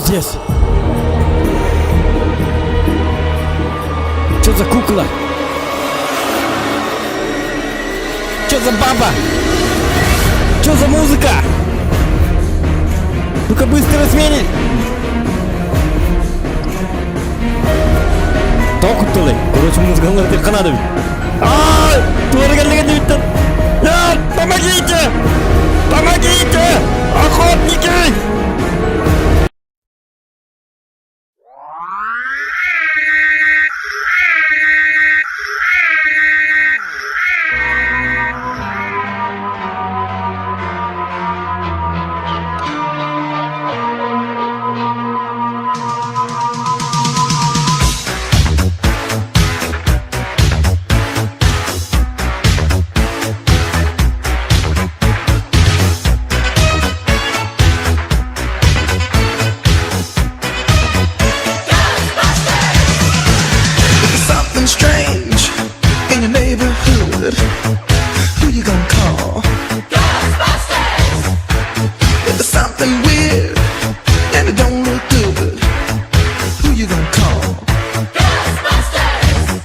здесь? Что за кукла? Что за баба? Что за музыка? Ну-ка быстро смени! Тоқыттылы. Короче, музыкалар тек қана деп. Туаргандыган деп биттен. Помогите! Помогите! Охотники! Strange in your neighborhood. Who you gonna call? Ghostbusters! If there's something weird and it don't look good, who you gonna call? Ghostbusters!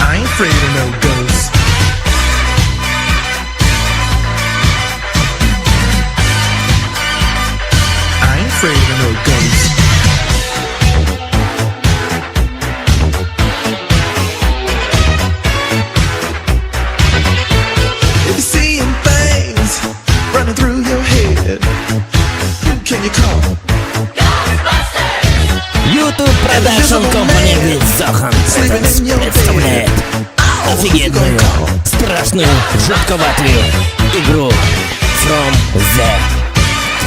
I ain't afraid of no ghosts. Afraid of no ghosts. If you're seeing things running through your head, who can you call? Ghostbusters! YouTube Production Company Вильзохан представляет офигенную, страшную, жутковатую игру From the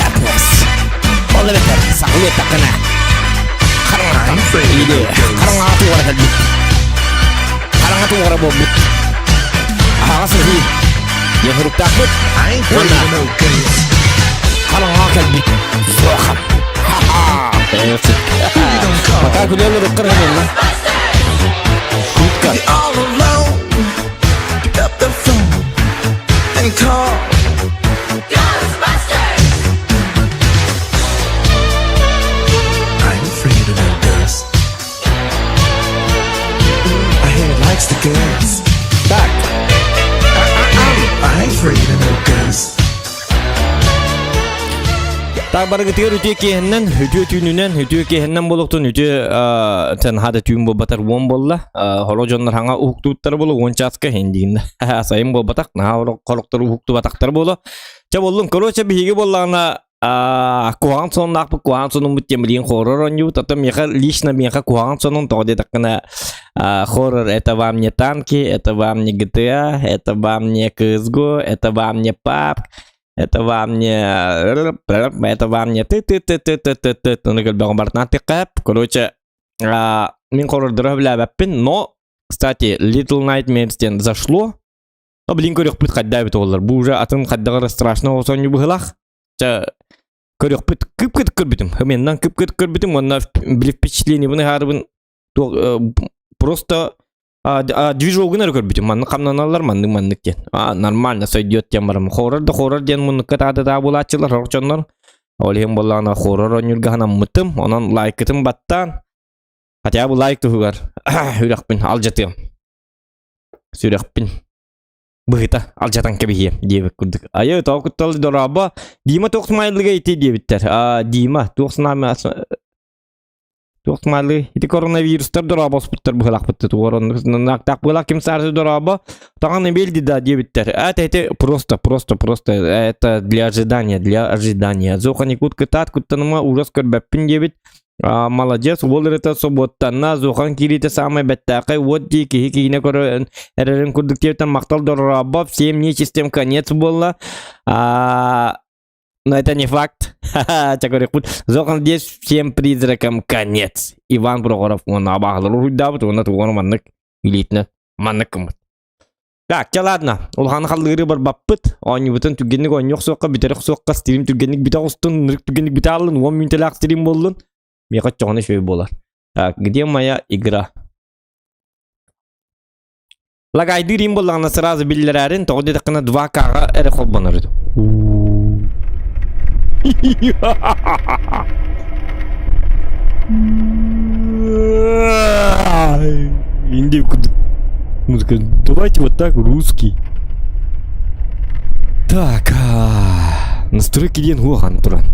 Darkness. Ол бетер, сақылы тақына. Қараңаты үйде, қараңаты уғара кәлбет. Қараңаты уғара бол бұт. Ағасы ғи, ехұрып тақбет. Онда, қараңа кәлбет. Зоқам. Әйірсік. Мақа күлелі рұққыр ғанелі. Күтка. All alone, pick up the phone and call Ghostbusters! I'm afraid of no ghosts. I hear it likes the girls. Так. I ain't afraid of no ghosts. Так баргытыр үтө кехеннен, үтө түнүнен, үтө кехеннен болуктун үтө тен хада түн болбатар вон болла. Хорожоннор хаңа уктуттар болу ончаска хендигинде. Сайын болбатак, на короктор укту батактар болу. Ча болдум, короче биги боллана куан соннак бу куан сонун муттемлин хоррор оню, тата меха лично меха куан сонун тоде такна хоррор это вам не танки, это вам не GTA, это вам не CS:GO, это вам не PUBG. Это вам не ты, ну как бы бартнаты кэп, короче, мин хоррор дробля баппин, но, кстати, Little Nightmares тен зашло, но блин корёк пит хаддай бит олар, бу уже атын хаддагар страшно осон ю быгылах, ча корёк пит кып кырбитим, меннан кып кырбитим, онна билip впечатление буны харбын просто движогына көрбүтүм манны камнаналар маннык ден нормально сойдет тем барам хоррор ден мунукка да булачылар орчоннор ол эм боллана хоррор онюргана мытым онон лайкытым баттан хотя бы лайк тугар үрөкпүн алжатым сүрөкпүн быгыта алжатан кебие дебек курдук айы тоокуттал дораба дима токсмайлыга ити дебиттер дима токснама Тоқмалы, ити коронавирустар дораба спуттар бухалак бутты туорон нактак бухалак кимсарсы дораба таганы белди да дебиттер. Это просто это для ожидания. Зохани кут кытат куттаныма ужас көрбәппин дебит. Молодец, волер это соботтана зохан кирите самый беттакай вот дики хикине корон эрерин курдуктевтан мактал дораба всем нечистым конец было. Но это не факт. Зохан здесь всем призракам конец. Иван Прохоров, он обахлар уйдабыт, он это он маннык илитне манныкым. Так, ладно. Улхан халдыры бар баппыт. Они бутын түгенник ойнок соққа, битерек соққа стрим түгенник бита устун, нырык түгенник бита алын, 10 минутлак стрим болдун. Меха чоғаны шөй болар. Так, где моя игра? Лагайды рим боллағына сразу білдер әрін, тоғы деді қына 2К-ға әрі қолбанар еді. Инди музыка. Давайте вот так, русский. Так, настройки ден хуахан туран.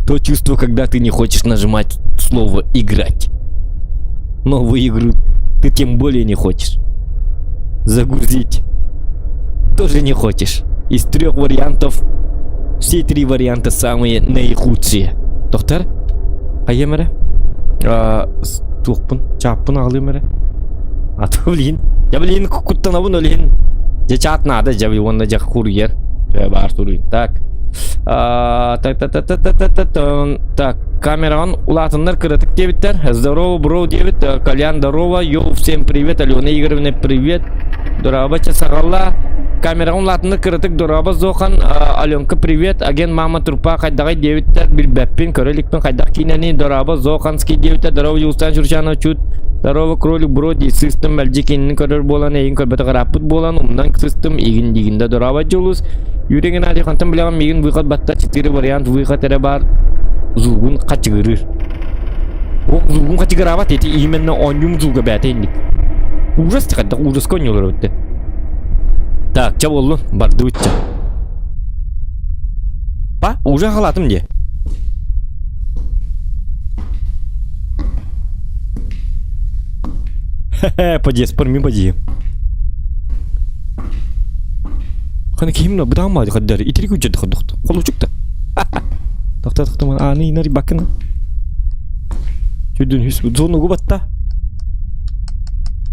То чувство, когда ты не хочешь нажимать слово «играть». Новую игру ты тем более не хочешь. Загрузить тоже не хочешь. Из 3 вариантов все 3 варианта самые наихудшие. Доктор? Айемере? Стухпын, чаппын алымере. А то блин. Я блин куттанабын олин. Я чат надо, я блин на жак курьер. Бар турин. Так. Так, камеран улатындар кырытык дебиттер. Здорово, бро, дебит. Кальян, здорово. Йоу, всем привет. Алена Игоревна, привет. Дораба часагалла. Камеран улатындар кырытык. Дораба зохан. Аленка, привет. Аген мама турпа кайдагай дебиттер. Билбеппин, көреликпин кайдаг кинени. Дораба зоханский дебиттер. Здорово, Юстан Шуршанов чут. Здорово, кролик, бро, ди систем бәлжекенінің көрер болан, егін көрбеті қарапыт болан, умдан систем егін дегінді дораба жолыз. Юреген ади қантын білеген егін выход батта 4 вариант выход әрі бар. Зулгун қачығырыр. О, зулгун қачығыр абат еті именно онюм зулға бәті ендік. Ужас тіқадда, ужас көңілер өтті. Так, ча болу, барды өтті. Ба, уже қалатым де. Поди, спорми, поди. Хана кимна бдама хаддар. Итри кучет ходохт. Холу чукта. Тохта ман ани нари бакна. Чудун хис зону губатта.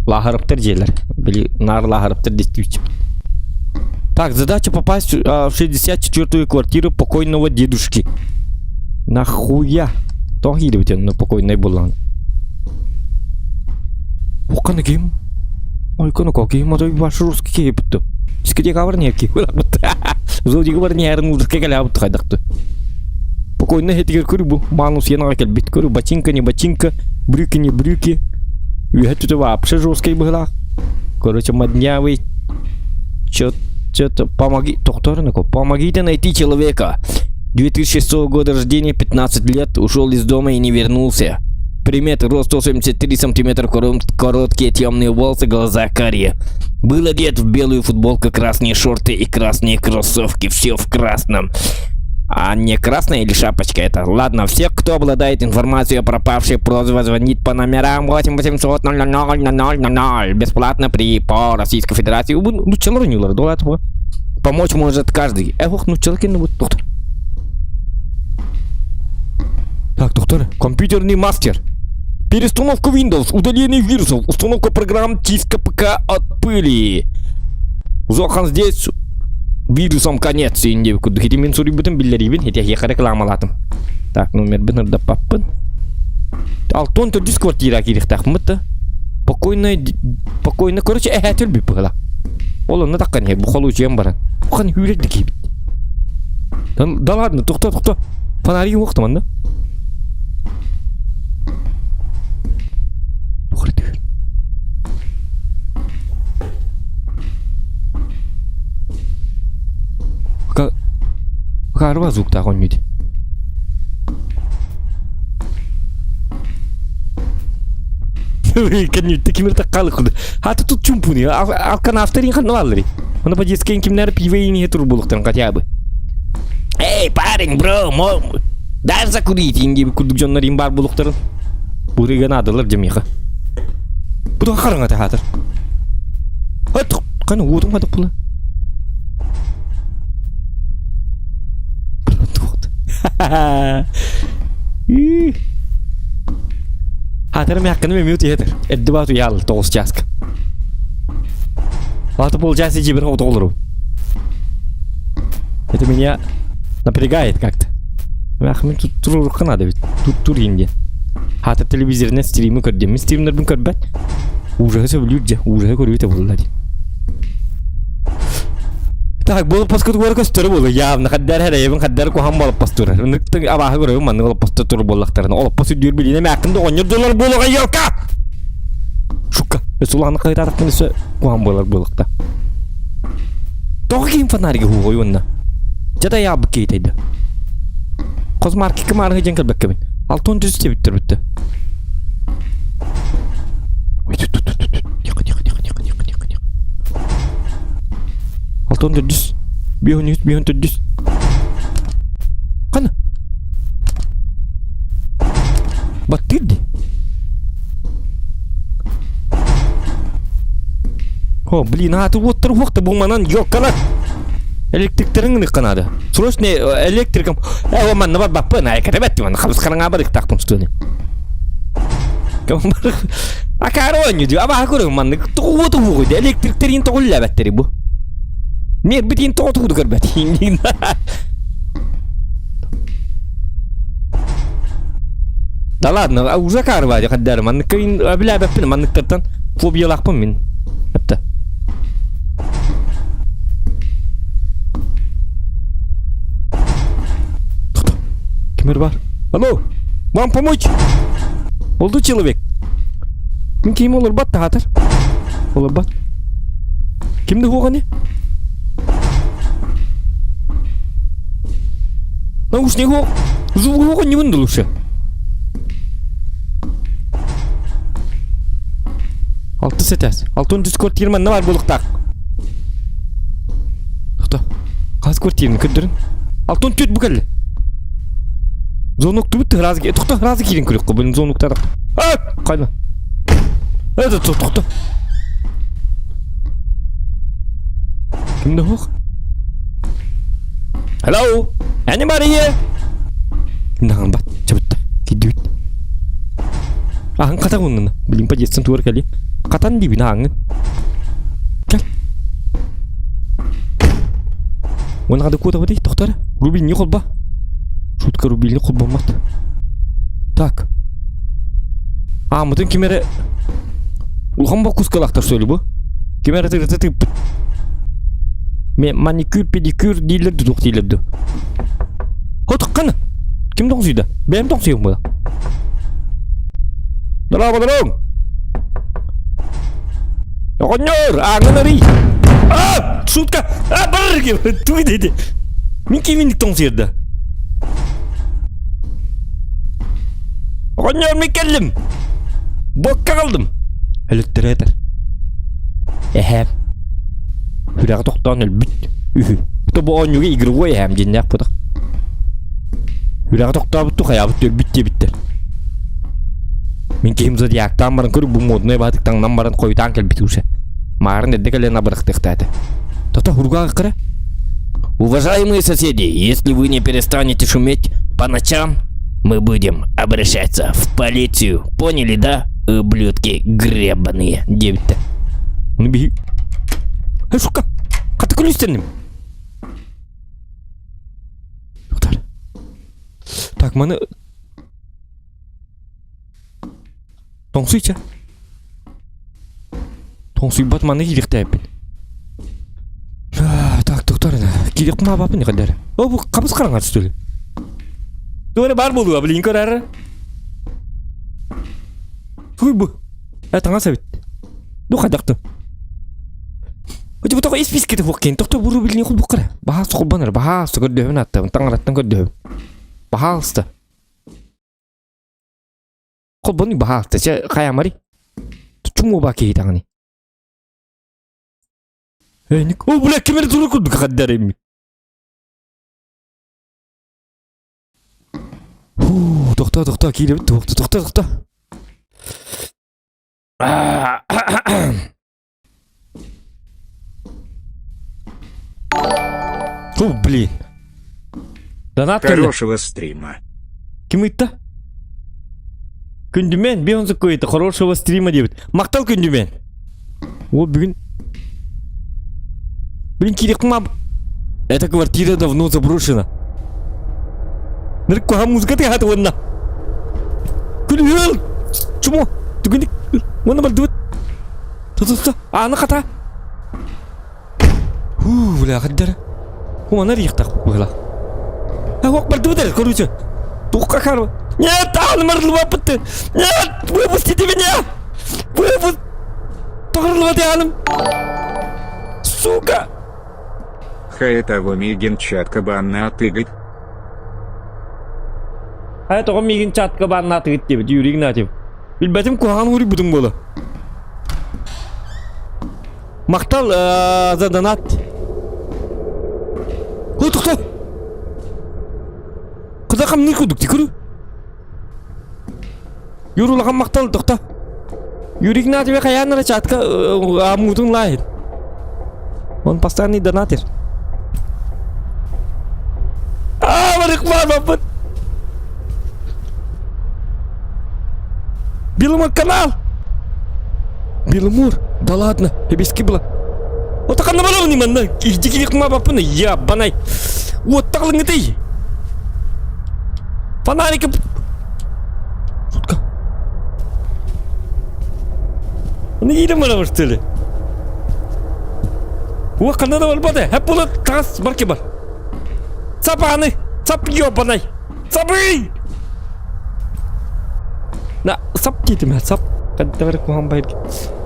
Лахараптер жерлер. Били нар лахараптер действует. Так, задача попасть в 64-ю квартиру покойного дедушки. Нахуя? То хилите на покойной булан. Оқаны кем? Ойканы коки, матой башы русский кейіпті. Искеде қабыр не ке? Зодиғы бар не әрін ұлдыққа кәлі абытты қайдақты. Покойны хетігер көрі бұл. Манус енаға кәл бет көрі. Бачинка не бачинка, брюки не брюки. Үйәтті вообще жесткий была. Короче, моднявый. Что-то помоги. Докторнику, помогите найти человека. 2006 года рождения, 15 лет, ушел из дома и не вернулся. Примет: рост 173 сантиметра, короткие темные волосы, глаза карие. Был одет в белую футболку, красные шорты и красные кроссовки. Все в красном. А не красная или шапочка это? Ладно, все, кто обладает информацией о пропавшей, просьба звонить по номерам 8800 000 бесплатно по Российской Федерации. Ну, человек помочь может каждый. Ну, человек не будет, доктор. Так, доктор, компьютерный мастер. Перестановка Windows, удаление вирусов, установка программ, чистка ПК от пыли. Зохан здесь вирусом конец. Инде кудухите мен сурибутын биллерибин, хетя я рекламалатым. Так, номер бинер да паппын. Алтон төрдүс квартира кирихтах мытты. Покойно, короче, эхетел би пыгала. Олонна таккан хек, бухалу чем баран. Бухан хүрек дикибит. Да ладно, тохта. Фонари уқтыман да? Карва звук так он нюди. Kan таким такалы худ. Хаты тут чумпуни. Алкан авторин хан новалри. Он по детским кимнер пивей не турбулуктан хотя бы. Эй, парень, бро, дай закурить. Инди кудукжон нарим бар булуктарын. Бурига надылар жамиха. Буду харың ата хатыр. Хат, каны удум хатып була. Хатыр мякканы мемют етер. Эдді бату ял, 9 часка. Латы полчаса жибер $1. Это меня напрягает как-то. Мякками тут турурка надо ведь. Тут туринде. Хатыр телевизорне стримы көрдем. Стримдер бін көрбәт. Ужасы білюд же. Ужасы көрбеті бұллади. Так, бұл паскут көрі көстері болу. Явны қаддар әрейбін қаддар қоған болып пастыры. Нүктің абағы көрі манны болып пастыр тұры болақтарына. Олып пасы дүйір біліне мәкінді 10 доллар болуға елка! Шукка, өсулағаны қайтадықтың өсі қоған болар болықта. Тоғы кейін фонариге хуғой онна. Жада ябы кейтейді. Қоз марки кім арығы жен кәлбәк кәбін. 6-10 жүз тебіттір бітті. Altın düz. Bir on düz. Kana. Batırdı. Ho, блин, а ты вот торговка булманан yok kala. Elektriklerin ne kanadı? Sırış ne elektrikim? O man ne var bapın ay kadar man khalas karanga balık taktım üstüne. Kamar. Akar oynuyor ama akırım man. Tuğu tuğu elektriklerin tuğu labetteri bu. Mer bitin totu du garbatin. Да ладно, а уже карва я каддар man кин бля бапин man tartan fobiyalaqpın men. Hatta. Kimler var? Алло. Вам помочь? Oldu человек. Мен kim olur bat hatır? Olur bat. Kimdi o ne? Наушник звук не выдал. Altı setes. Altın Discord yermen ne var buluktak? Toxta. Discord yerini köndürün. Altın tüt bu geldi. Zonuk tübüt razı ki. Toxta razı kirin kürük ko. Benim zonukta da. Aa! Kayma. Evet toxta. Kimde o? Hello? Anybody here? Kimde kan bat? Çabut da. Gidiyor. Ahın kata bunun. Bilim pajetsin tuvar kali. Katan dibine ahın. Gel. Ona kadar kuda hadi doktor. Rubin ne kolba? Şutka Rubin ne kolba mat. Tak. Mutun kimere. Ulhan bakus kalaktar söyle bu. Kimere tık. Manikür pedikür değillerdi dok değillerdi. Hotuk kanı. Kim dongsuydu? Benim dongsuyum bu. Dalam. Oğlum, ağın arayı. Sutka. Barır gibi. Tuğ dedi. Min kiminlik dongsuydu? Oğlum, mekellim. Bokka kaldım. Hülüttür eder. Ehem. Hürağı toqtan elbit. Bu bu oynuga igri qo'y ham jinnak budiq. Hürağı toqtan bittu qayabit elbit. Men kim zodiaktan baran ko'rib bu modnoy batiktan baran qo'ydan kelbit o'sha. Marın edde kelena бырыктыктады. Тоқта хурга қыра. Уважаемые соседи, если вы не перестанете шуметь по ночам, мы будем обращаться в полицию. Поняли, да? Ублюдки гребаные. Девять-то. Ну беги. Шука. Катакулю стенным. Так, маны... Тоңсуйча. Тоңсуй бат маны килиқті әппен. Так, доктор, килиқ ма бапын қадар. О, бұл қабыз қараңға түстілі. Дуаны бар болуға білейін көрәрі. Туй бұл. Таңа сәбет. Ду қадақты. Өте бұтаға еспес кетіп оқкен. Доктор бұру біліне құл бұққыра. Бағасы құлбаныр. Бағасы көрдіғін атты. Таңыраттың көрдіғін. Бағалысты. Құлбаны бағалысты. Қаямари. Чуму ба кейі таңыны. Ник. О, бля, кемері тұры күлді қаддар емі. Тоқта, кейлі бітті. Тоқта. О, блин. Донат Хорошего стрима. Кем это? Күндімен, бейонсы көйті, хорошего стрима дебіт. Мақтал күндімен. О, бүгін. Блин, кирек ма. Эта квартира давно заброшена. Ныркуға музыка тегаты онна. Күлі, чумо. Түгіндік. Оны бар дуыт. Тұтысты. Аны қата. Бля, хаддара. Она рихтах была. А вот бардудар, короче. Тухка харва. Нет, алмар лапты. Нет, выпустите меня. Выпустите. Торлоте алм. Сука. Хаэтаго мигин чатка банна отыгать. А это он мигин чатка банна отыгать тебе, юрик натив. Билбетим кухан ури будем было. Мактал за донат. Ой, кто? Куда ко мне кудук, тикру? Юру лагам мактал, тохта. Юрик на тебе каян рачатка амутун лайт. Он постоянный донатер. Марик мама. Беломор канал. Беломор, да ладно, без кибла. Вот так на баллоне манна, иди к мама пына, я банай. Вот так лагнетей. Фонарик. Шутка. Не идем на что ли? О, канал вальбаде, хэппула тас маркебар. Цапаны, цап ёбаный, цапы. На, цап кетем, цап. Кадавар куам байд.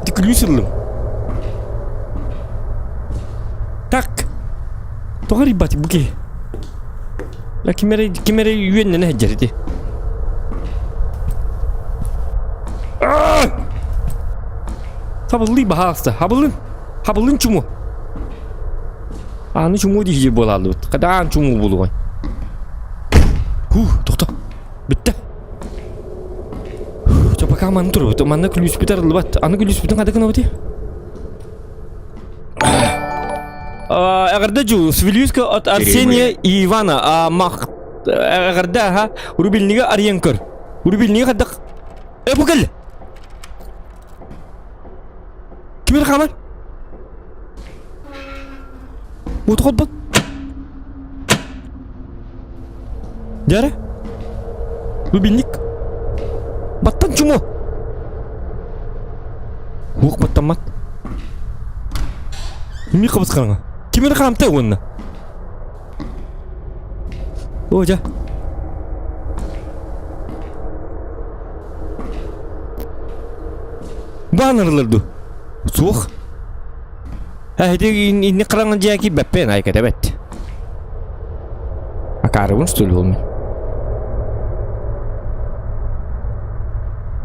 Ты клюсилым. Так. Тогар ибати буки. La kimere yuenne ne hejjerti. Sabıllı bahasta. Habılın çumu. Anı çumu diye bolalı. Kadan çumu buluğay. Toxta. Bitti. Coba kaman tur. Mana kulus bitar lebat. Anı kulus bitar ada kenapa dia? Агардажу Свилюска от Арсения и Ивана, Агардаха, Рубильнига Арьянкор. Рубильнига Хадак. Пукал! Кимер Хамар? Вот ход. Дяра? Рубильник? Баттан чумо? Ух, баттамат. Ми кабысканга. Кимер хамта онна. Ожа. Баннерлерду. Сух. Хәйди инне кыранган жаки бәппен айката бәт. Акарыбын стул болмый.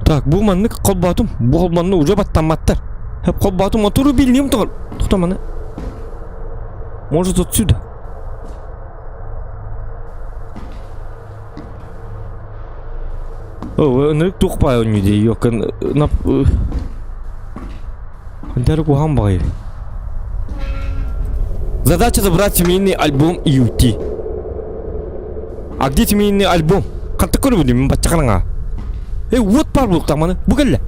Так, бу манны колбатым. Бу колбанны уже баттаматтар. Хәп колбатым отуру билнем тол. Тохтаманы. Может отсюда. О, нырык тухпай он не yok. Нап. Антер кухам бай. Задача забрать семейный альбом и уйти. А где семейный альбом? Как такой будем бачканга? Вот парбук таманы. Бугелле.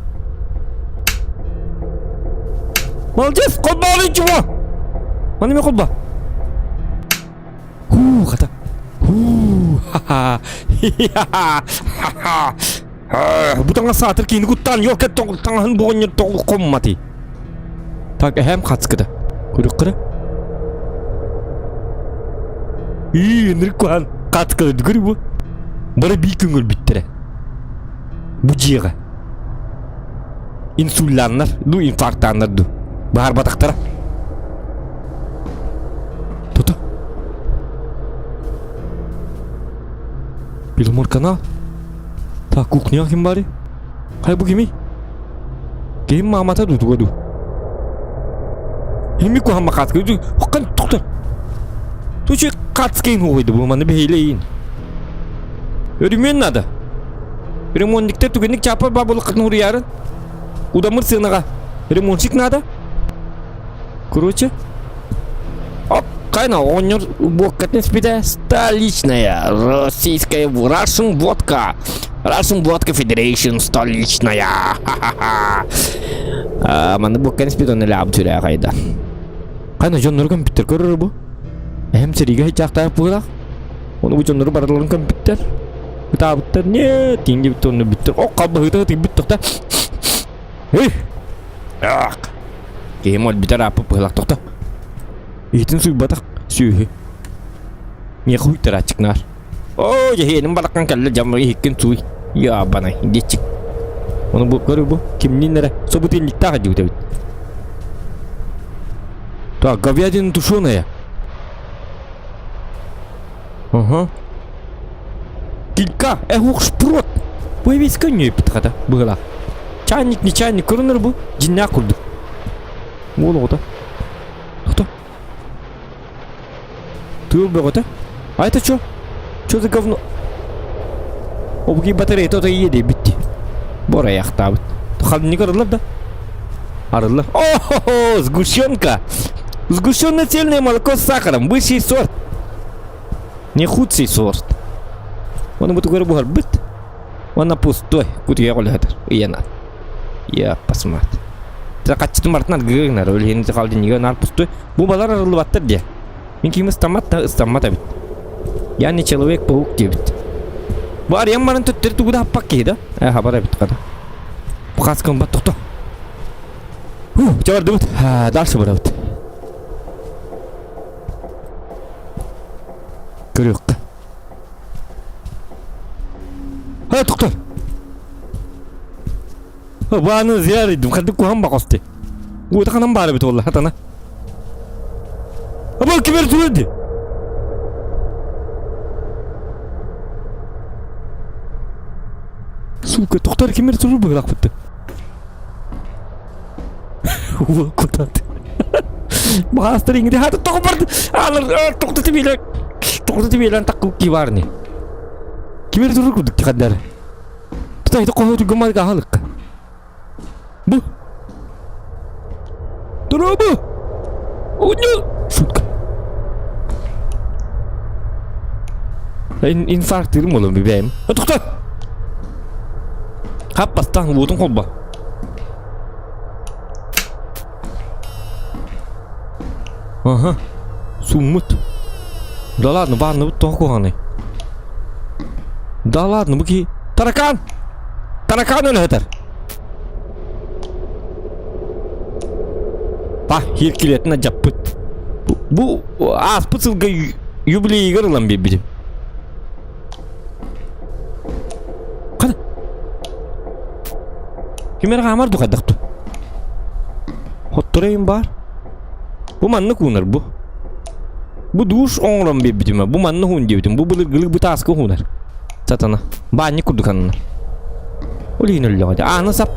Молодец, колбали чего? Мани ме колба. Хата. Ха-ха. Бутанга сатыр кейін гуттан yok et таңын боғын тоғы қоммати. Так, әм қатсқыды. Көрік қыры? Нұрқуан қатсқыды көрі бұ? Бары бейкіңгіл біттірі. Бұ жиға. Инсулланлар, ду инфарктанлар ду. Бағар батақтара. Тота. Беломор канал. Так, кухня кем бари? Хай бу кеми? Кем мамата ду тугаду. Хими ку хамма катка ду. Хоккан токтар. Тучи катскейн хойду бу маны бейлейин. Өрүмен нада. Ремонтникте тугенник чапар бабулык нур ярын. Удамыр сынага. Ремонтчик надо. Короче. Оп, кайна онер бокатный спида столичная российская Russian водка. Russian Vodka Federation столичная. Маны бокатный спида не лаб тюря кайда. Кайна жоннор компьютер көрөр бу. Эм сериге хичактар пугак. Оны бу жоннор барларын компьютер. Табыттар не тинге битонны биттер. О, калбы хыта биттер. Эх. Ак. Кем ол битер апып пылак токта. Etin suy batak süyü. Niye kuytar açıknar? Oo cehenin balakan kelle camı hikkin suy. Ya bana geçik. Onu bu görüyor bu. Kimliğin nere? Sobutin likta hadi bu. Ta говядину тушеная. Ага. Килька, ух шпрот. Bu ev eski önüyor bir tıkada. Böyle. Çaynik ne çaynik kırınır bu. Cinne kurdu. Ne oldu o da? Tuta. Tüy be o da. Ayta ço. Ço da говно. O bu gibi batarya to da iyi de bitti. Bora yaktı abi. Tuhalini kırılır da. Arılır. Oh, сгущенка. Сгущенное цельное молоко с сахаром. Высший сорт. Не худший сорт. Он будет говорить бит. Он пустой. Куда я говорю это? Я на. Я посмотрю. Закачать мартнар гигнар. Или не захалди не гигнар пустой. Bu balar arılı battır diye. Min kimi ıstanmat abit. Yani человек-паук дебит. Bu arayan barın tüttürü tuğda happak kiydi. Haber abit kada. Bu kaskın bat tuttu. Çavar dövüt. Ders var abit. Görüyor ki. Ha doktor. Ha bana ziyaret ettim. Kadın kuham bakostı. Bu da kanım bari bit vallahi hatana. Ha bak kiber söyledi. Suka doktor kimer söyledi bu lak bitti. Bu kutat. Bu hasta ringi hadi doktor. Alır doktor tibilen. Doktor tibilen takku kibar nih. Kimer söyledi kuduk kadar. Tutai itu kau juga mal kahalik. Bu. Dur bu. Unyu. Suka. İnfarkt dedim oğlum bebeğim. Doktor. Hapastan vurdum kolba. Aha. Sumut. Да ладно, ладно, вот такое. Да ладно, bu ki Tarakan. Tarakan öyle yeter. Bak hirkiletine capıt. Bu az pısılga юбилей görülen bir birim. Kana. Kimere kamar dukadıktı. Hotturayım var. Bu manlı kunar bu. Bu duş oğlan bir birim. Bu manlı hun diyebilirim. Bu gılık bu taskı hunar. Satana. Banyak kudu kanına. Olin öyle hadi. Ana sap.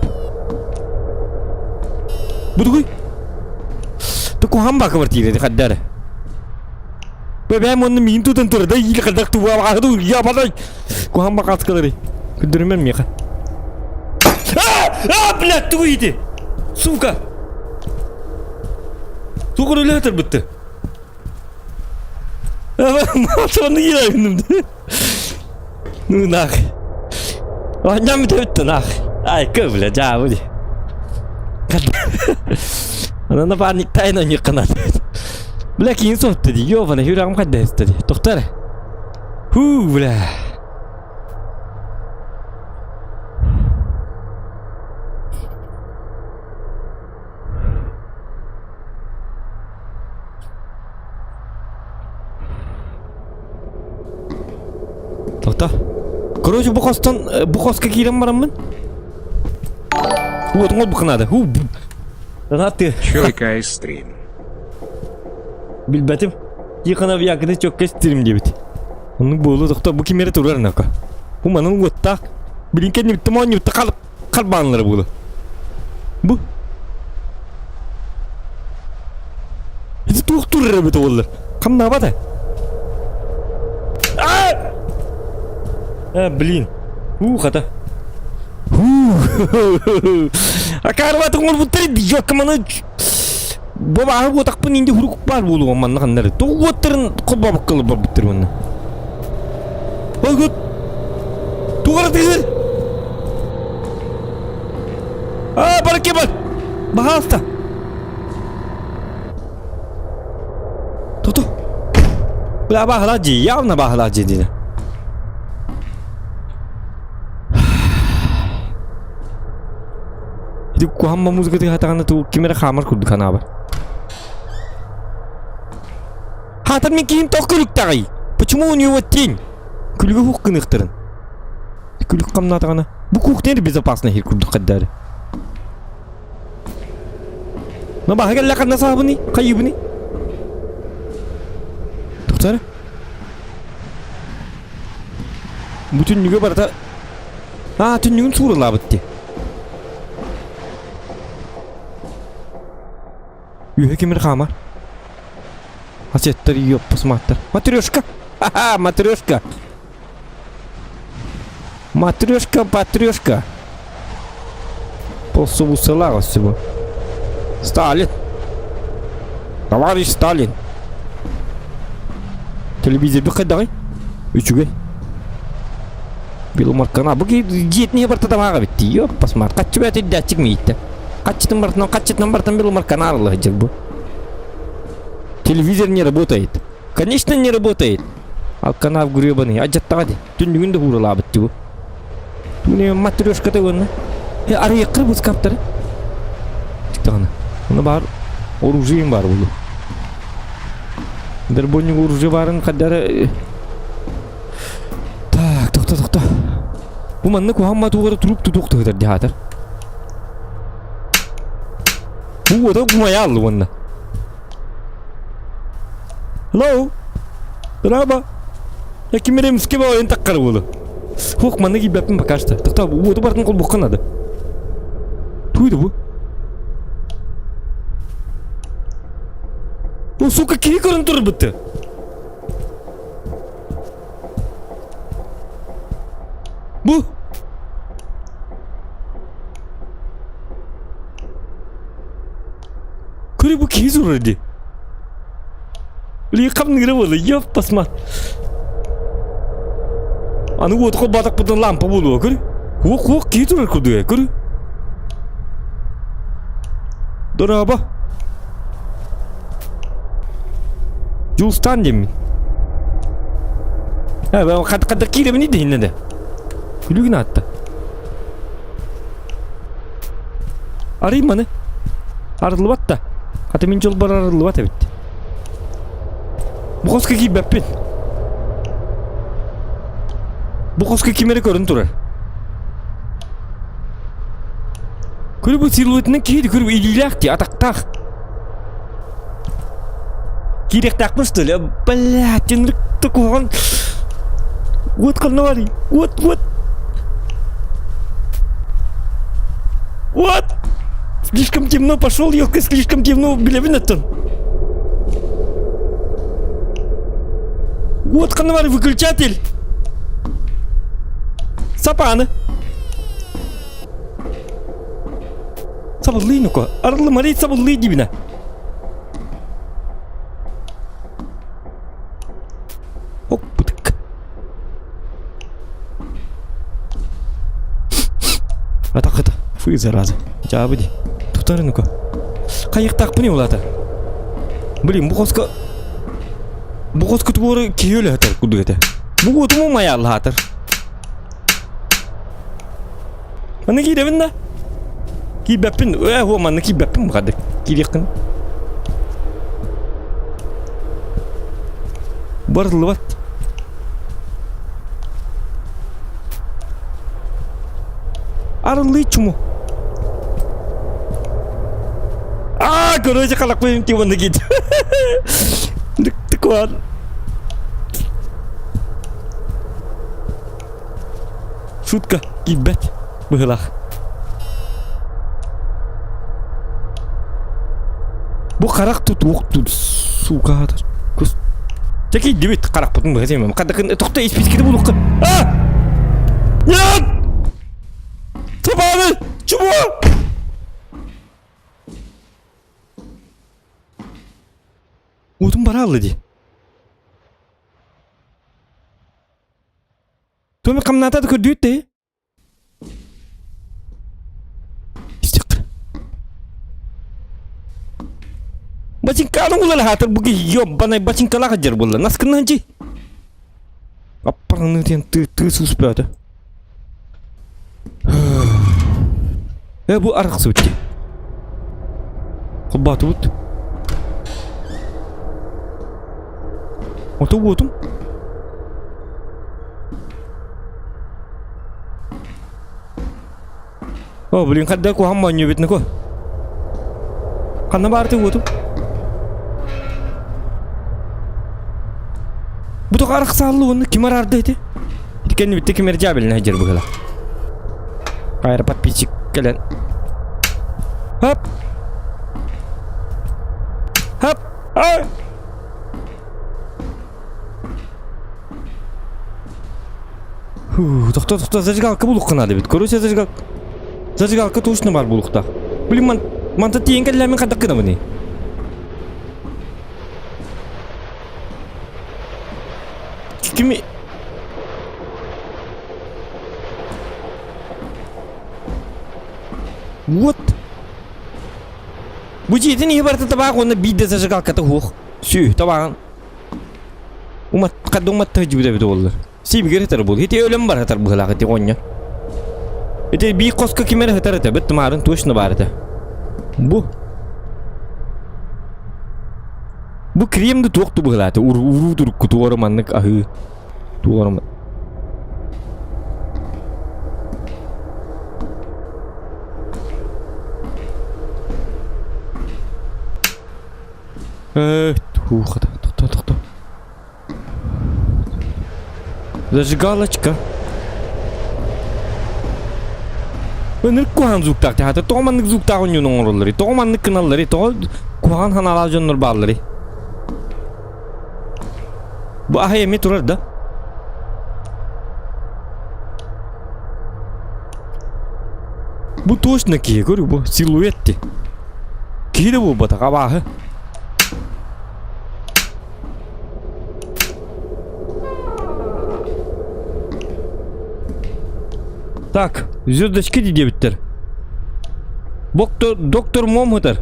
Bu duy. Tuh hamba keberti kadar. Bebeğim onu mintu tentu da iyi kadar tuh apa tuh ya padai. Ku hamba kat kadar. Kudurmen mi ya? Blad tuh itu. Suka. Suka öyle terbitti. Sonra yine günümde. Nak. Nyam terbitti nak. Ay kebla jauh di. Ana panik tayo na kanat. Bla kin so dedi. Yo bana hürang kadar dedi. Doktor. Bla. Doktor. Короче, bu koska giren var mı? Вот bu kanada. Rahatı. Чойка из стрим. Bilbetim. Yıkana bir yakını çok kestirim diye bit. Onun boğulu doktor bu kimere turar naka. Bu manın gottak. Bilinken bitti mon yutta kalbanları boğulu. Bu. Hiç doktor bit oğullar. Kam ne yapar? Bilin. Kata. Akarwa tungol putri di jok kemana? Bawa aku tak pun indi huruf par bulu aman nak nari. Tu waterin koba bakal berbetir mana? Bagus. Tu kalau tidur. Balik kebal. Bahas ta. Tu. Bela bahlaji, ya na bahlaji dia. Itu ku hamba musik di hatakan itu kimera kamar ku dukana apa? Хатар мен кейін тоқ күлік тағай. Почему у него тень? Күлігі хуқ кынықтырын. Күлік қамнатығана. Бұл кухнер безопасный хер күрдік қаддары. Но баға кәлі қанна сабыны, қайыбыны. Тоқтары. Бұл түннігі барда... түннігін сұрыла бітті. Үйе кемір қамар. Асеттер үйе посматтар. Матрешка! Ха-ха, матрешка! Матрешка, патрешка! Просто усылағы всего. Сталин! Товарищ Сталин! Телевизор бір қайдағай? Үчіге. Бұл маркана. Бұл жетіне бір тадамаға бітті. Йоп, посмат. Қатшы бәті дәтчік мейітті. Қатшытын бартын бұл маркана арылығы жер бұл. Телевизор не работает. Конечно, не работает. Алканав гребаный. Аджаттағады. Түндігінде хурала бітті бұл. Түне матрешка-то өңі. Арaya қырбыз каптары. Тіктағаны. Оны бар. Оружием бар бұл. Дәрбонник оружие барын қаддары... Так, тоқта. Бұл манны көған матуғары тұрып тұтоқты ғыдар дегатыр. Бұл ода құмая алды онна. Hello? Здраво. Я кемеремске ба ойын таққары болы. Хоқ манны кейбәппін бақашты. Тоқта, бұл ода бардың қол бұққан ады. Туйды бұл. О, сука, кей көрін тұрыр бітті. Бұл. Көрі бұл кей зұрыр де. Үлі қамнығыры болы, еп басма. Аны оты қол батақ бұдан лампа болуға көрі. Оқ, кей зұрыр көрді көрі. Дораба. Julstan demin. Ha ben kadar kilemini de hinledi. Gülüğünü attı. Arayayım bana. Arılı bat da. Katemin yol bar arılı bat evet. Bu koska ki beppin. Bu koska kimere görün durar. Kuru bu siluetine kiydi kuru ililak ki atak. Кирек такмын что ли? Блядь, ты куған. Вот канавари. Вот. Слишком темно пошел, елка, слишком темно, билебин оттан. Вот канавари, выключатель. Сапаны. Сабылы ну-ка. Арлы марей сабылы дибина. Атақыды, фуй зараза. Жабы де. Тұқтары нүкі. Қайықтақ бұне олады. Білем, бұқосқа түгірі кейелі әтір күді әті. Бұғы өтімі маялы әтір. Маны кейдемін да? Кейбәппін, маны кейбәппін бұғады. Кейдеқін. Барлы бат. Арылы чуму. Короче, қалақ қойым кемінді кейді. Тікуан. Шутка, кейбәт. Бұғылақ. Бұл қарақ тұт, оқ тұт. Суға адыр. Көз. Тәкей дебет қарақ бұтын бұғы земем. Қадақын тұқта еспескеді бұл ұқы. Нет! Собаны! Чего? Отым баралды де. Томе қамнатады көрді өтті. Истек. Бачинканың ұлалы хатыр бұғы еббанай бачинкалаға жер болды. Наскынан жи. Аппараны ден тыз ұспады. Bu arak suci. Kebatut. Ото бутум. О, блин, кадда ку хамма нюбитне ку. Канна барты бутум. Буту карак саллы оны ким арарды эти? Иткен битте кимер жабелне хажыр бугала. Кайра подписчик келен. Хоп. Хоп. Ай. Тоқта, зажигалка булуққа надо бит. Короче, зажигалка точно бар булуқта. Блин, манта тиен келләмен қадақ кына бұны. Кими... What? Бұ жетін не барты табақ, оны бейді зажигалкаты хуқ. Сүй, табағын. Қадды умат тәжі бүді бүді олар. Сибгер хатар бул. Хите ölüm бар хатар бул хати гоnya. Эти би коска кимер хатар та бит марын точно бар та. Бу кремді тоқты бул хати. Уру турук кутуору маннык ахы. Туору. Тухата. Тоқта. Зажигалочка. Өнер куан звуктак та то маннык звуктак онюн оңорлары. То маннык кыналлары, то куан ханала жоннор барлары. Бу ахайми турар да. Бу точно ки, говорю, бу силуэтти. Киде бу батака бахы. Так, звездочки диде биттер. Доктор мом хатар.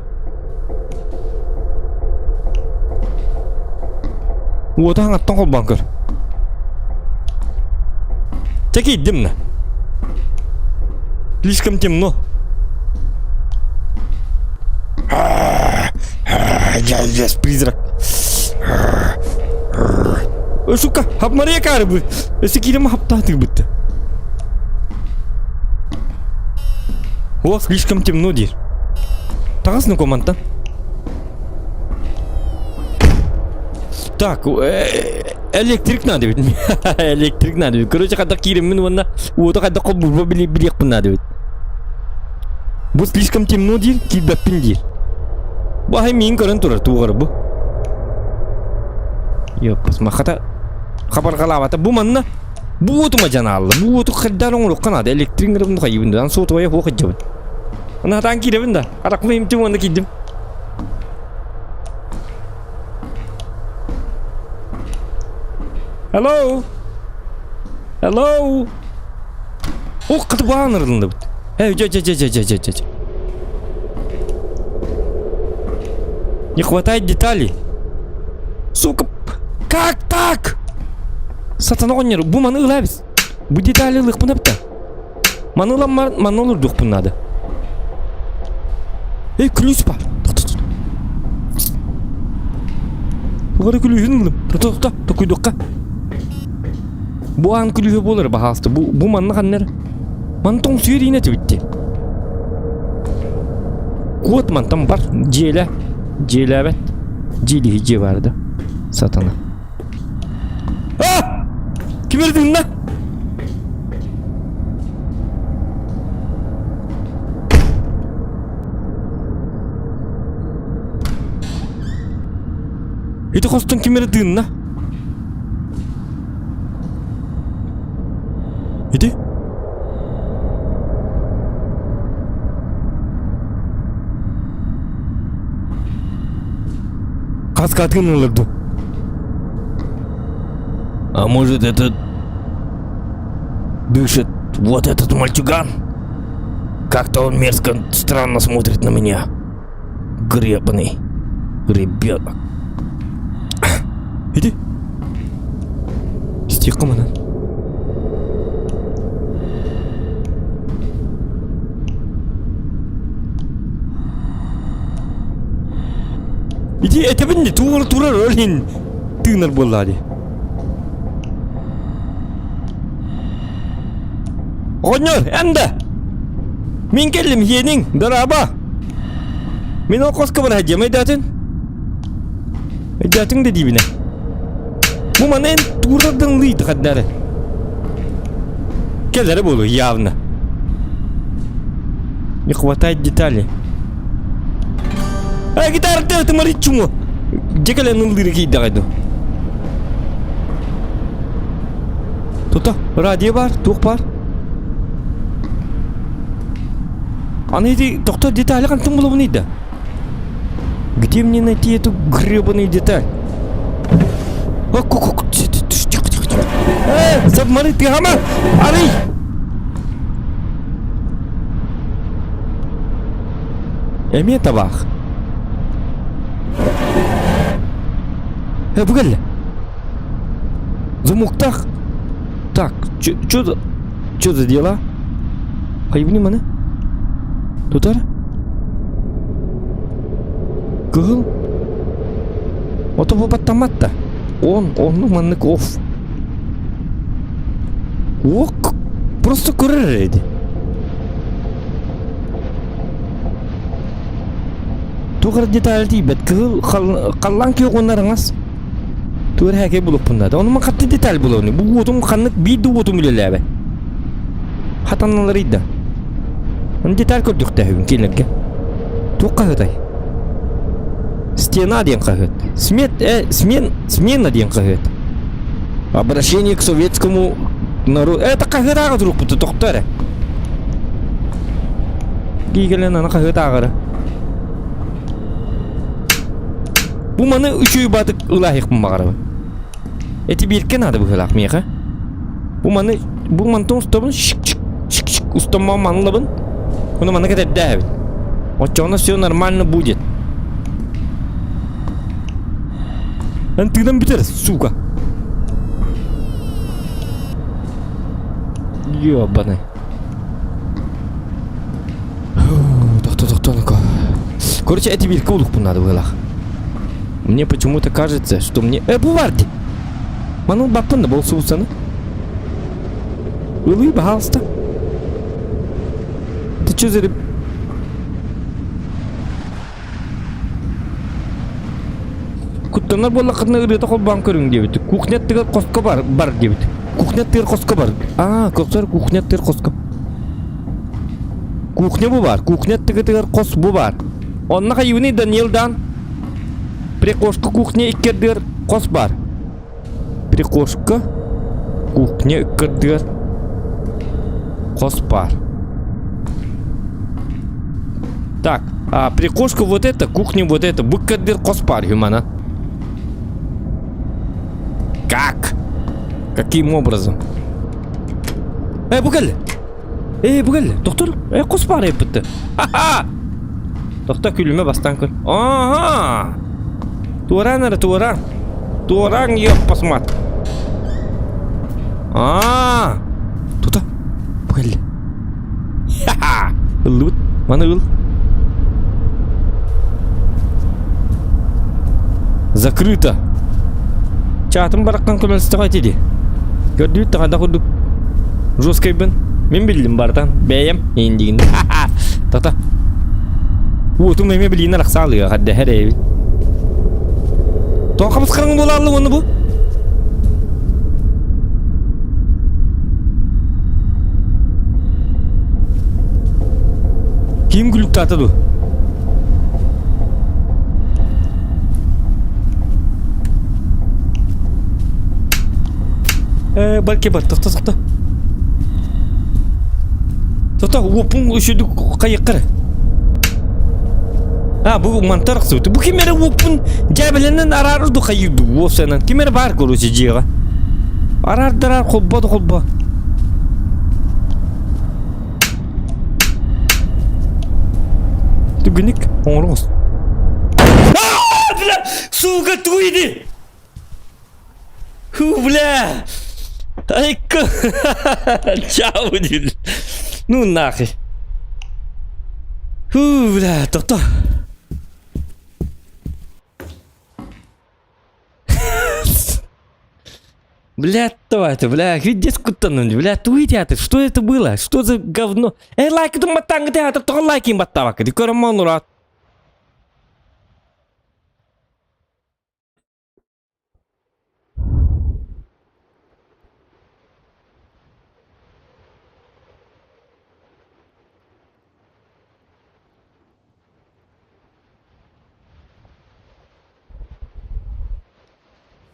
Вот он аттан кол банкер. Чеки дымна. Слишком темно. Я призрак. Сука, хапмария карбы. Если кидем хаптатык битти. О, слишком темно, дир. Тагасны команда. Так, электрик надо ведь. Электрик надо ведь. Короче, когда киремин вона, вот когда кобу билек надо ведь. Бу слишком темно, дир, кидаппин дир. Бахай мин көрөн турар тугар бу. Ёппас, махата хабар калабата бу манна. Бу отума жаналлы. Бу оту каддарың луккана да электрик рыбын кайыбында. Ан сотуя хо каджабын. Ана тан киребинда. Арак мем тим онда кидим. Hello. Hello. О, каты баанырылынды бит. Жа. Не хватает деталей. Сука, как так? Сатана оннер, бу маны ылабыз. Бу детали ылык мына бітті. Маны ыламар, маны олыр дух бұнады. Күліс ба. Бұғары күлісін ылым. Тоқта, көйдоққа. Бу ан күлісі болыр бағасты. Бу манны қаннер. Маны тоң сүйер инеті бітті. Куат мантам бар. Желі әбет. Желі хиджи барды. Сатана. Kim öldün lan? Itu kostun kim öldün lan? Itu? Каскадын ылырды. А может это дышит вот этот мальчуган? Как-то он мерзко, странно смотрит на меня. Гребаный ребенок. Иди. Стих команда. Иди, это бенди тура ролин. tığınır bolladı. Onur, ende. Min kellim yenin, daraba. Min o koska var hacı, medatın. Medatın da dibine. Bu bana en tuğradınlıydı kadları. Kelleri bolu, явно. Не хватает деталей. Гитара ты морит чуму. Декале ну лирики дагайду. Тута, радио бар, тух бар. Аны доктор детали кантын болуп нейди? Где мне найти эту гребаную деталь? Submarine ты хама! Арый! Эме табах. Бугелле. Замуктах. Так, чё за дела? Хайвни мана? Тутар? Кыл? Ото бабаттаматта. Он маннык оф. Ок, просто көрер. Тугар деталь тибет кыл каллан ки огондарыңыз. Тугар хаке булуп бунда. Онун катты деталь болону. Бу отун канык биди отун билелебе. Хатаналар иде. Он деталь көрдүк да бүгүн келинге. Тука хытай. Стена ден кагыт. Смена ден кагыт. Обращение к советскому народу. Это кагырага туруп буту доктор. Гигелен ана кагытагыры. Bu mana üçü batık ılahik bu mağarabı. Eti birken adı bu hılak meyha. Bu man ton ustabın şık устама манлабын. Bunu mana kadar dağıbın. Очевидно все нормально будет. Антыдан битер, сука. Ёбаный. Доктор. Короче, эти birke улук bu надо hılak. Мне почему-то кажется, что мне... Буварди! Ману баппын да болсу усаны. Улый, пожалуйста. Ты чё зареб... Куттанар болла кытна ырыта колбан көрүң дебит. Кухнят тыгар коска бар дебит. Кухнят тыгар коска бар. Көктөр кухнят тыгар коска. Кухня бу бар. Кухнят тыгар кос бу бар. Онна кайыны Даниэлдан. Прикошка кухня иккердер кос бар. Прикошка кухня иккердер кос бар. Так, прикошка вот это, кухня вот это, быккердер кос бар, юмана. Как? Каким образом? Бугелле, доктор, кос бар еппетті. Ха-ха! Доктор күліме бастан көр. Ага! Туаран, ёб посмат. Тута. Бугелле. Ха-ха! Ыллыбыт, маны ыл. Закрыто. Чатым бараккан көмөлсті қайтеді. Көрдүт тағада құрдық. Жосткай бін. Мен білдім бартан. Бәйем. Ендігінді. Ха-ха! Тата. Уотум эме билийин араксаалыга кадда хереби. Тоқабыз қырың боларлы оны бұл? Ким күлікті атыды? Барке бар, тоқта. Тоқта, опың үшіді қайыққыры. Bu mantar kısıtı. Bu kimere vupun cebelenden arardı kayıdı vopsanan. Kimere var korucu ciğe. Arar kolba. Tu günlük onuruz. Сука туйди. Бля. Айка. Чао, дил. Ну нахуй. Бля, то. Блядь, давайте, блядь, видите, скутануть, блядь, твой театр, что это было? Что за говно? Лайк, это матанга театр, то лайк им баттавака, ты короман урат.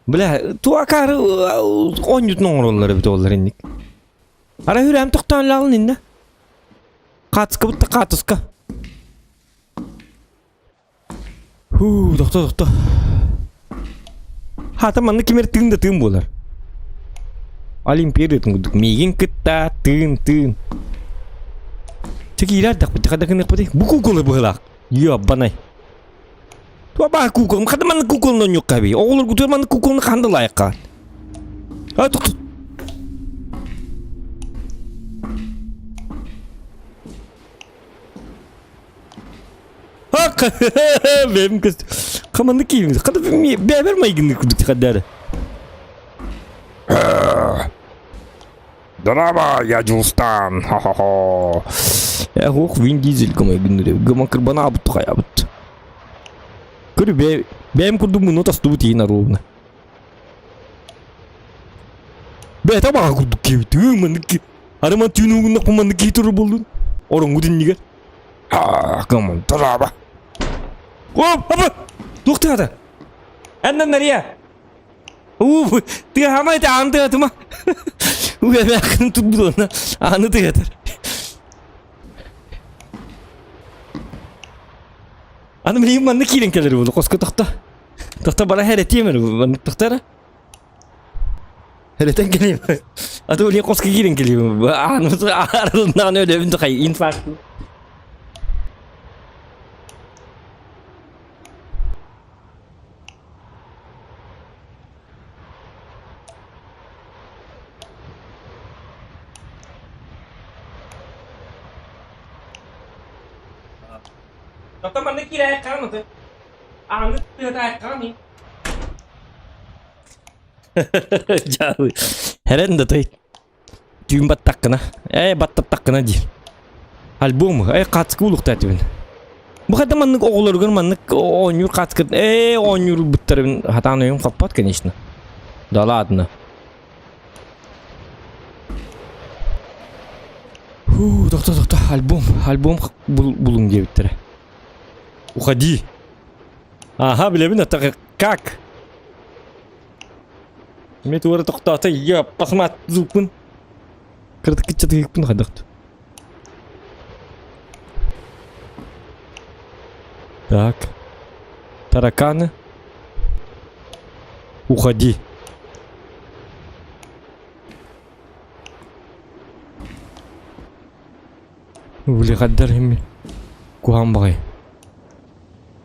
Бля, туакар онют ноңроллары бит олар инник. Ара хүрәм тоқтан лалын инде. Қатыска бутта қатыска. Тоқта. Хата манны кемер тыын да тыын болар. Олимпиада тыңдык. Меген кытта тыын. Чеки илар дақ бітті қада кынық бітті. Бұ куколы бұғылақ. Ябанай. Tuapa kukul, kada mana kukul no nyuk kabi. Oğlur kutur mana kukul no kanda layak kan. Tuk. Hak, benim kız. Kamanı kim? Kada beber maygın kuduk kadar. Drama ya Justan. Ya hoch Vin Diesel kamaygın. Gama kırbana abut kayabut. Говорю, бем курду минута стути на ровно. Бе таба курду кевти манки. Арман тюну на поманки туру болдун. Орон гудин нига. Камон, тараба. Апа! Тоқтады. Андан нария. Ты хамай та анты атыма. Я бякын тут буду на аны ты атыр. Аны білейін манны кейлен келер болды, қосқа тоқта. Тоқта бара әрет емер, манны тоқтара. Әреттен келейін. Аты білейін қосқа кейлен келейін. Анысы арылынан өлемін тұқай, инфаркт. Dokter mana kira ayakkan itu? Anget tidak ayakkan nih. Jauh. Heran dah tuh. Cuma batak kena. Batak kena aja. Album. Kat sekolah tadi ben. Bukan teman nak oğullar kan mana onyur kat kat. Onyur better ben. Hatan oyun kapat kan işte. Dala adına. Dokter. Album bulun diye bitter. Уходи. Ага, блин, это как? Мне тут кто-то, я посмотрю зубын. Кратко что-то их пунхадахт. Так. Тараканы. Уходи. Блин, гадар ими. Куам багай.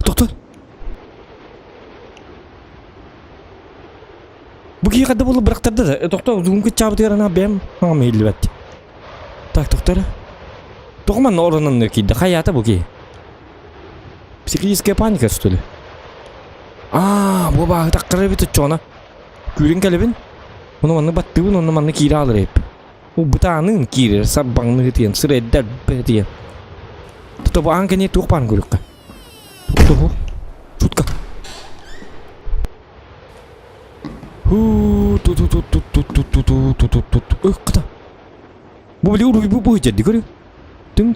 Тоқта. Бұғы қадда болу бірақтарды да. Тоқта, зүгінгі чабыты ярана бәм. Ама елі бәтті. Так, тоқтары. Тоқман орынын өкейді. Қаята бұғы. Психическая паника, что ли? Бұл бағы таққыры беті чона. Көрін кәлібін. Оны манны баттыбын, оны манны кейрі алыр еп. Ол бұтанын кейрі, саббаңны ғытиен, сыр әддәр бәтіен. Тоқта бұл аңға не тоқпан көрікқа. Ого, шутка. Куда? Бубли уруй бубуй jadi говорю. Тың.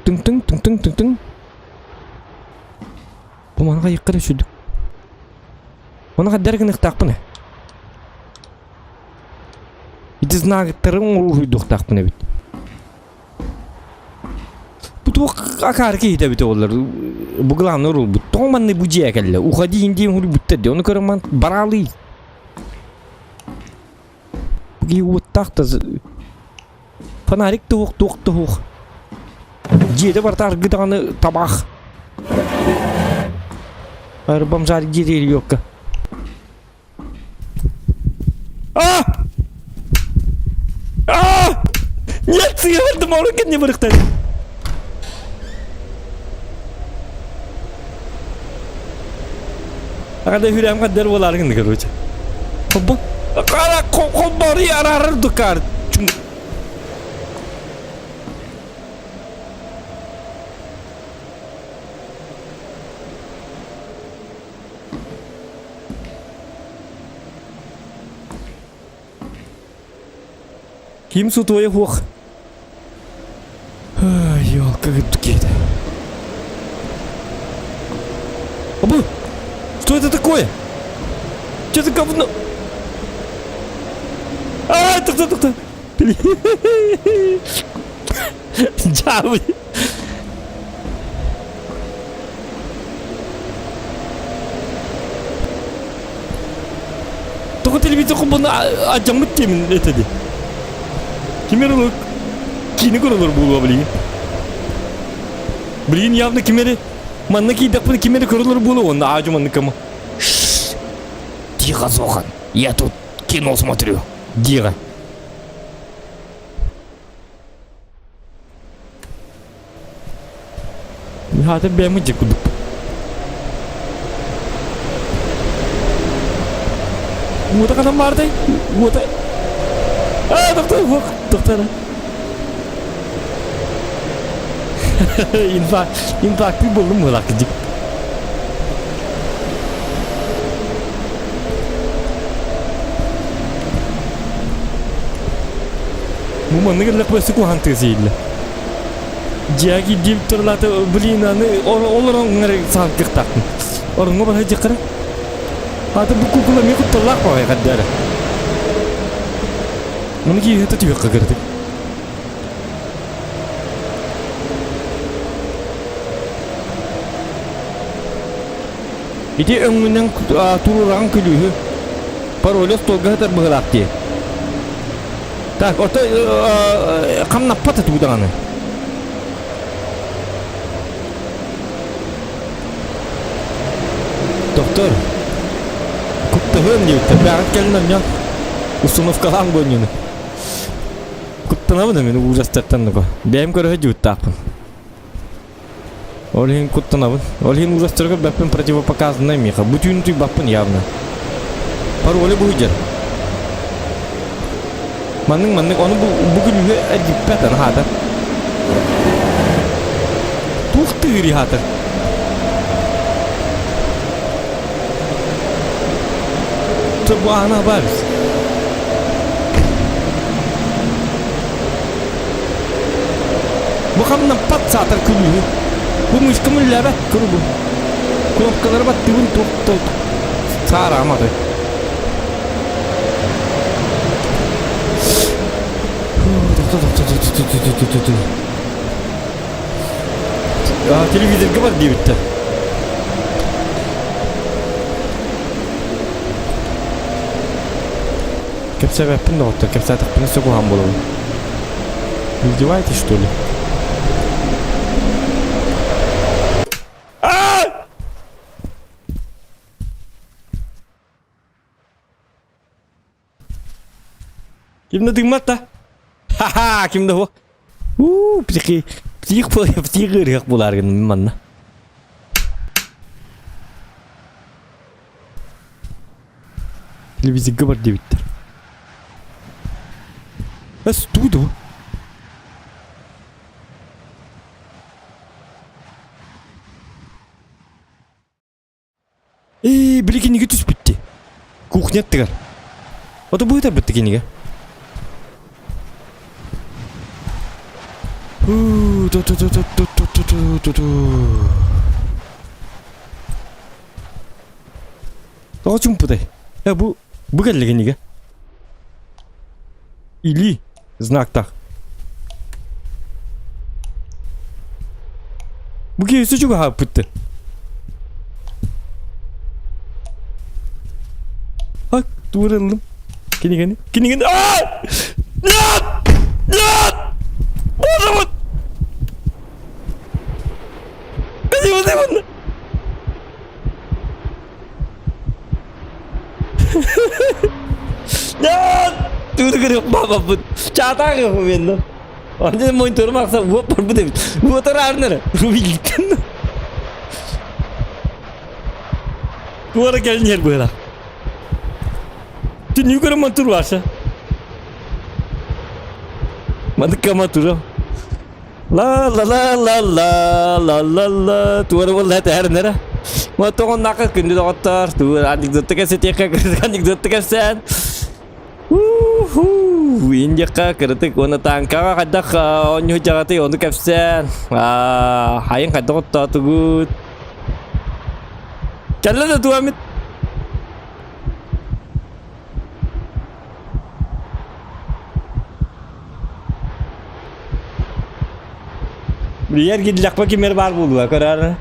Поманға екқара шүді. Оныға дәргін иқтақпыны. Иті знағыттарын ұруй доқтақпыны бит. Бұл ақарки ете бит олар. Бұғылан ұрыл бұт. Тоңманны бұжия кәлі. Уходи индейін ұлы бұттады. Оны көріман баралы. Бұғы ұттақты. Фонарик тұқ. Жеді бартар ғыдағаны табақ. Арбам жарик жерері өккі. Нет, сыға бардым ауыр кәдіне бұрықтады. Ada hürem kadar bolargın, короче. Hoppa. Kara kolları yararırdı kar. Kim su твоих ох? Ёлка гибкие-то. Абу! Что это такое? Что за говно? А, это кто? Джавы. Только телевизор bunu acamıt kimin etedi. Kimin olur? Kini kurulur bu bileyim. Bileyim явно kimeri. Манна ки дакпы kimeri kurulur bu onda acımанны кому. Тихо, Зохан. Я тут кино смотрю. Тихо. Hadi ben mi cekuduk? Muta kadar vardı. Muta. Aa doktor bak doktor. İnfak bir buldum mu lakıcık? Bu manı gelip basık o hantesiyle. Jagi dip terlata belinane orang ngere sangkik tak. Orang ngapa aja kira. Ada buku kula mi kut telak pa kadara. Mun ki heta tiba kagardi. Iti öngünden tururang külühü. Parolos toga tar bıgılakti. Tak orta kam napata tudanı. Доктор, куттагын дейт, бәрәт келдім я. Установкалан бөнені. Куттанабын мен ужастаттан го. Бәйім көрі жүт тапын. Олхин куттанабын. Олхин ужастырға бәппен противопоказанный меха. Бүтін түй баппын явно. Паролі бұйдер. Манның, оны бүгін үйе әдіппәтін хатыр. Туқты үйрі хатыр. Bu ana varız. Bu kamdan pat satar külüğü. Bu müşkümün lebet kuru bu. Knopkaları bat düğün top. Sağır amadı. Televizyon kapat diye bitti. Как себя пнул, так как так принесу гамбуру. Вы издеваетесь, что ли? Kimde duymatta? Haha, kimde o? Psik bular gene manna. Televizyon kapat diye bitti. That's tudo. Били книги түс битти. Кухня тыгар. Ото будет абытты книга. Ага чумпудай. Бу келе книга. Или знак так. Bu kez çok hapıttı. Bak duralım. Gini. Aa! Lan! O zaman. Hadi. Lan! Dur baba bu. Çata yapıyorum. Anca monitörü baksa bu bu değil. Bu taraf nere? Bu bilgin. Bu ara gelin yer böyle. Tün yukarı motor varsa. Madık motoru. La la la la la la la la. Tuğra vallahi ter nere. Motorun nakı kündü de otur. Tuğra anekdot kese tekrar anekdot kesen. Injaka kritik ona tangka kadak onyo jagati onu kapsen. Hayang kadok tugut. Jalan da tu Amit. Bir yer gidilak bakayım yer var buldu karar.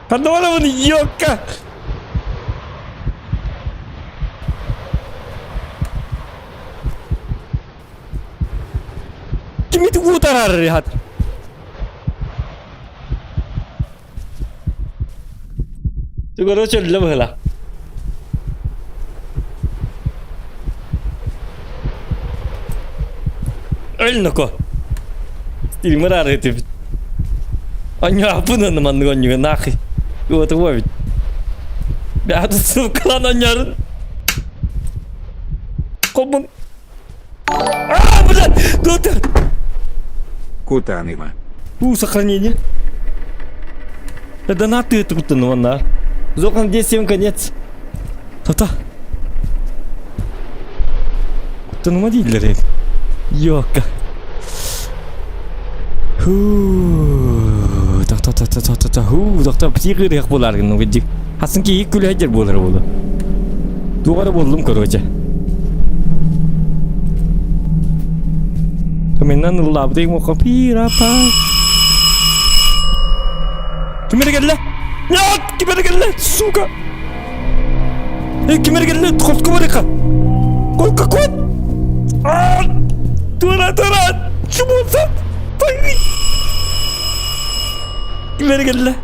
Pandora bunu yok ka. Kimi itu utarar rehat. Siguro challa bhala. Öyle nako. Stilmer arayıp. Anya apının mandı gonyu nakhi. Gua tuh wah. Dah tu sukalan anjar. Komon. Benar. Dokter. Кутаныма. Сохранение. Это на ты тут на. Зокон здесь 7 конец. Та-та. Танымадиллер. Йока. Doktor psikir yak bolar gino gidi. Hasan ki ilk hajar bolar bolu. Duvara boldum koroca. Kemenan Allah beti mau kopi apa? Kimera gelle? Ya, kimera gelle? Suka. Kimera gelle? Kol kubarika. Kol kuat. Tura. Çubulsa. Tay. Kimera gelle?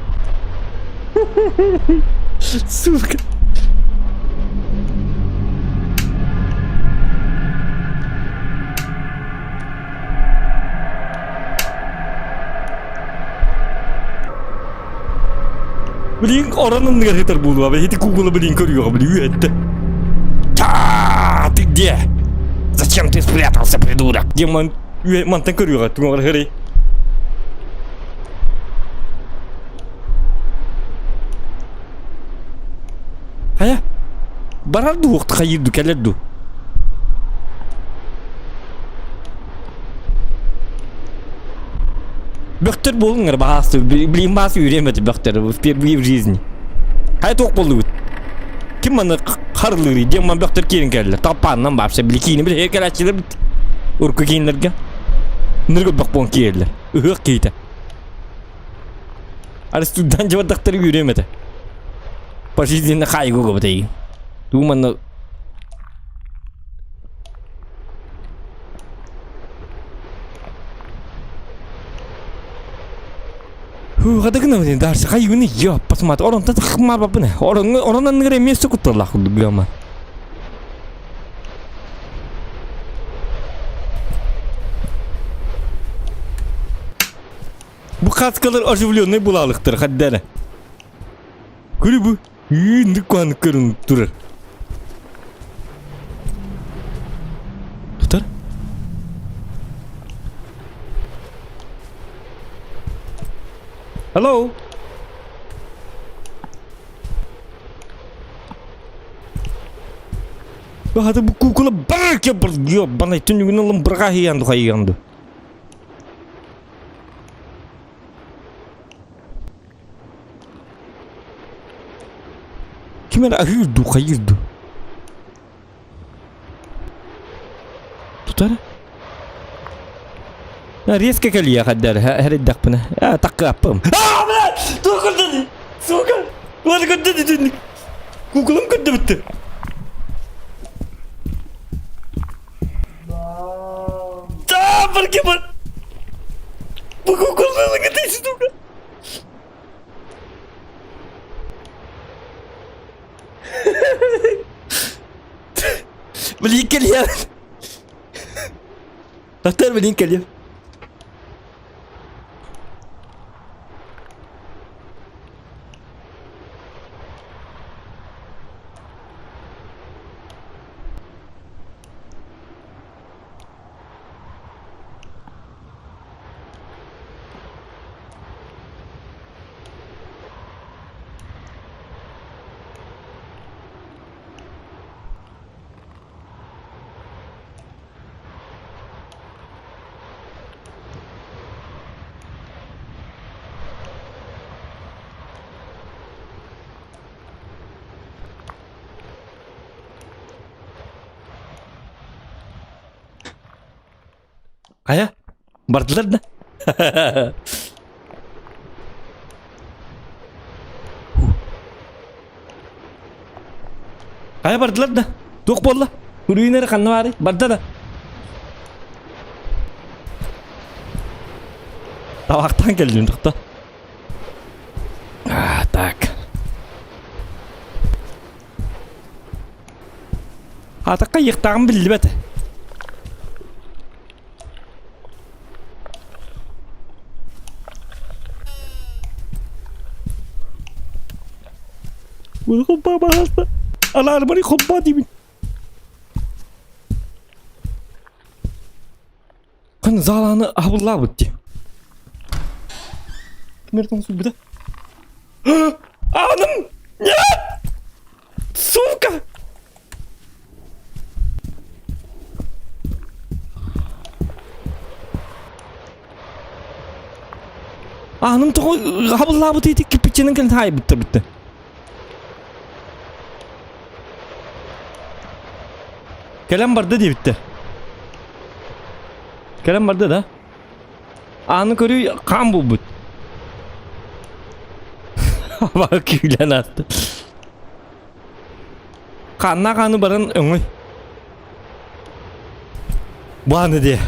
Suka. Блин, оранын гаритар булду, а эти куклы, блин, көрüyor, блин, это. Ты где? Зачем ты спрятался, придурок? Где мантан көрüyor, ты говоришь, хери. Haya, barardı vakti hayırdı, kellerdi. Бөхтер болыңар бағасы, білейін басы үйремеді бөхтер, впервые в жизни. Хай тоқ болды өт. Кім маны қарылығы, дем ман бөхтер керін кәлі, тапанынан бапша, білі кейіні білі, хекер әтшілер біт. Үркі кейінлерге. Нұрғы бақ болын кейерлер, ұғық кейті. Арыстудан жавадақтары үйремеді. По жизни қайғы көбі дейін. Думаны... Hadi kena ni dah sekali ni ya pas mat orang tak khmar apa ni orang nan ngere mes ku terlah ku gama. Bu kaskalar оживленный булалыктыр хаддана. Күрү бу. Инди кан көрүн турар. Тутар. Hello. Hadi bu kukula barak ya bana itu juga nolem berkahian tuh kayak gitu. Gimana akhirnya kayak gitu? Tutar? Nah, risk kali ya kadar hari dak pernah. Tak apa. Benar. Tuh kerja ni. Suka. Mana kerja di sini? Kukulam kerja betul. Pergi ber. Bukukul lagi di situ kan. Beli kalian. Dokter beli kalian. Kaya? Bardılar da. Kaya bardılar da. Dok bolla. Hürüyün eri kanlı bari. Bardı da. Tabaktan geldim da. Ah, tak. Hatakka yıktağım bildi bete. Bunu kompa bahasta. Alarmını kompa dimin. Kan zalanı abullah bitti. Nereden su bir de? Anam! Ya! Suka! Anam to abullah bitti kipicinin kan hay bitti. Kelem barda diye bitti. Kelem barda da. Anı körü kan bu but. Bak gülen attı. Kanna kanı barın öngü. Bu anı diye.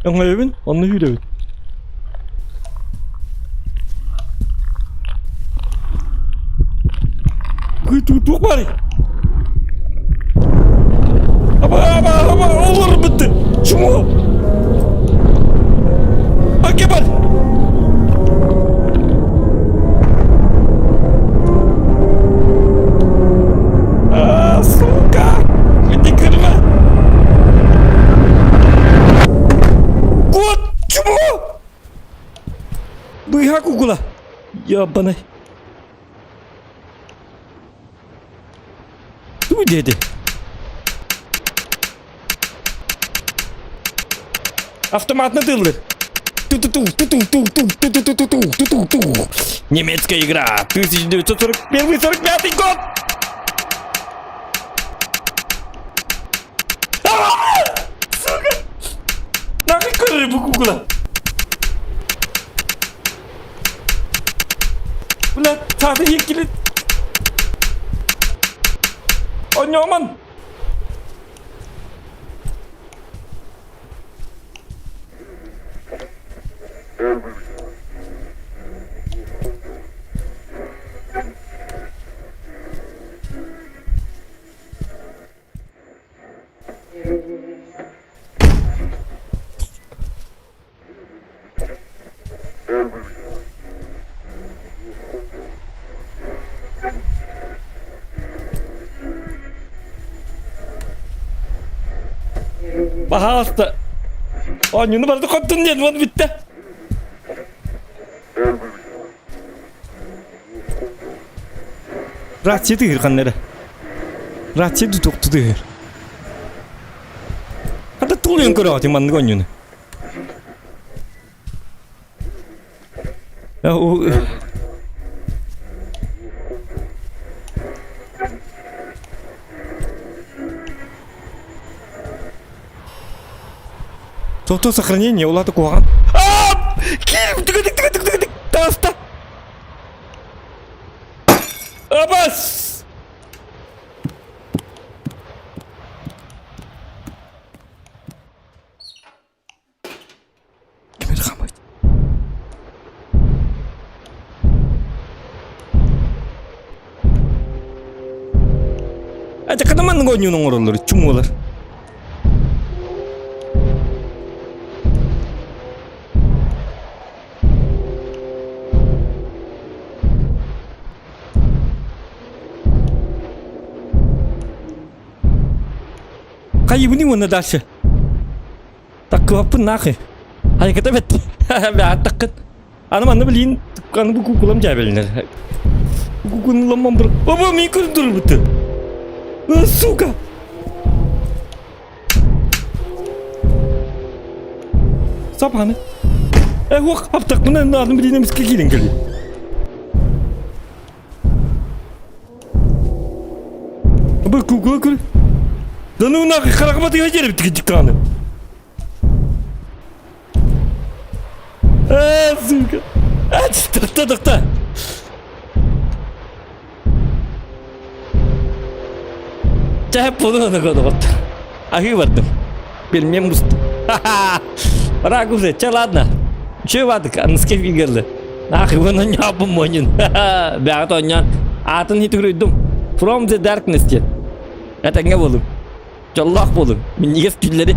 Öngü evin, onu yürüyün. Tutuk bari. Ama olur bitti. Şunu. Bak yapar. Suka. Bitti kırma. Kut. Şunu. Bıyak okula. Ya bana. Bu dedi. Автоматно тылы. Немецкая игра. 1941-45 год. Сука! Нахуй коры bu кукла. Ulan tadı yekili. Onyoman. Bahasta. Onyunu barda koptun diye bunu bitti. Rahatçı değil kanları. Rahatçı tutuktu değil. Hatta tuğluyon kuru atayım bandık onyunu. Ya o... То сохранение, улады куған. Киім, тік, таста. Абас! Кемер қамайды. Әді қадаманның ойнының оралары, чүм олар. Kayu ini mana dasar? Tak apa nak? Hayır kata bet. Ben takut. Anam bilin kan buku kulam jabelner. Buku kulam member. Baba mikir dur betul. Сука! Sabahını. Bak haptak bunların adını bildiğine miske giyin geliyor. Bak kukul. Danı nak karakama diye yerim tıkıcık kanı. Suka. Tıkta. Cahap bunu da kodu. Ahi vardım. Bilmem musta. Ragu se, çal adna. Çövadık, anıske figürlü. Ahi bunu yapım oyun. Beğat oynan. Atın hiç ürüydüm. From the darkness diye. Etenge bolum. Callak bolum. Min yes pilleri.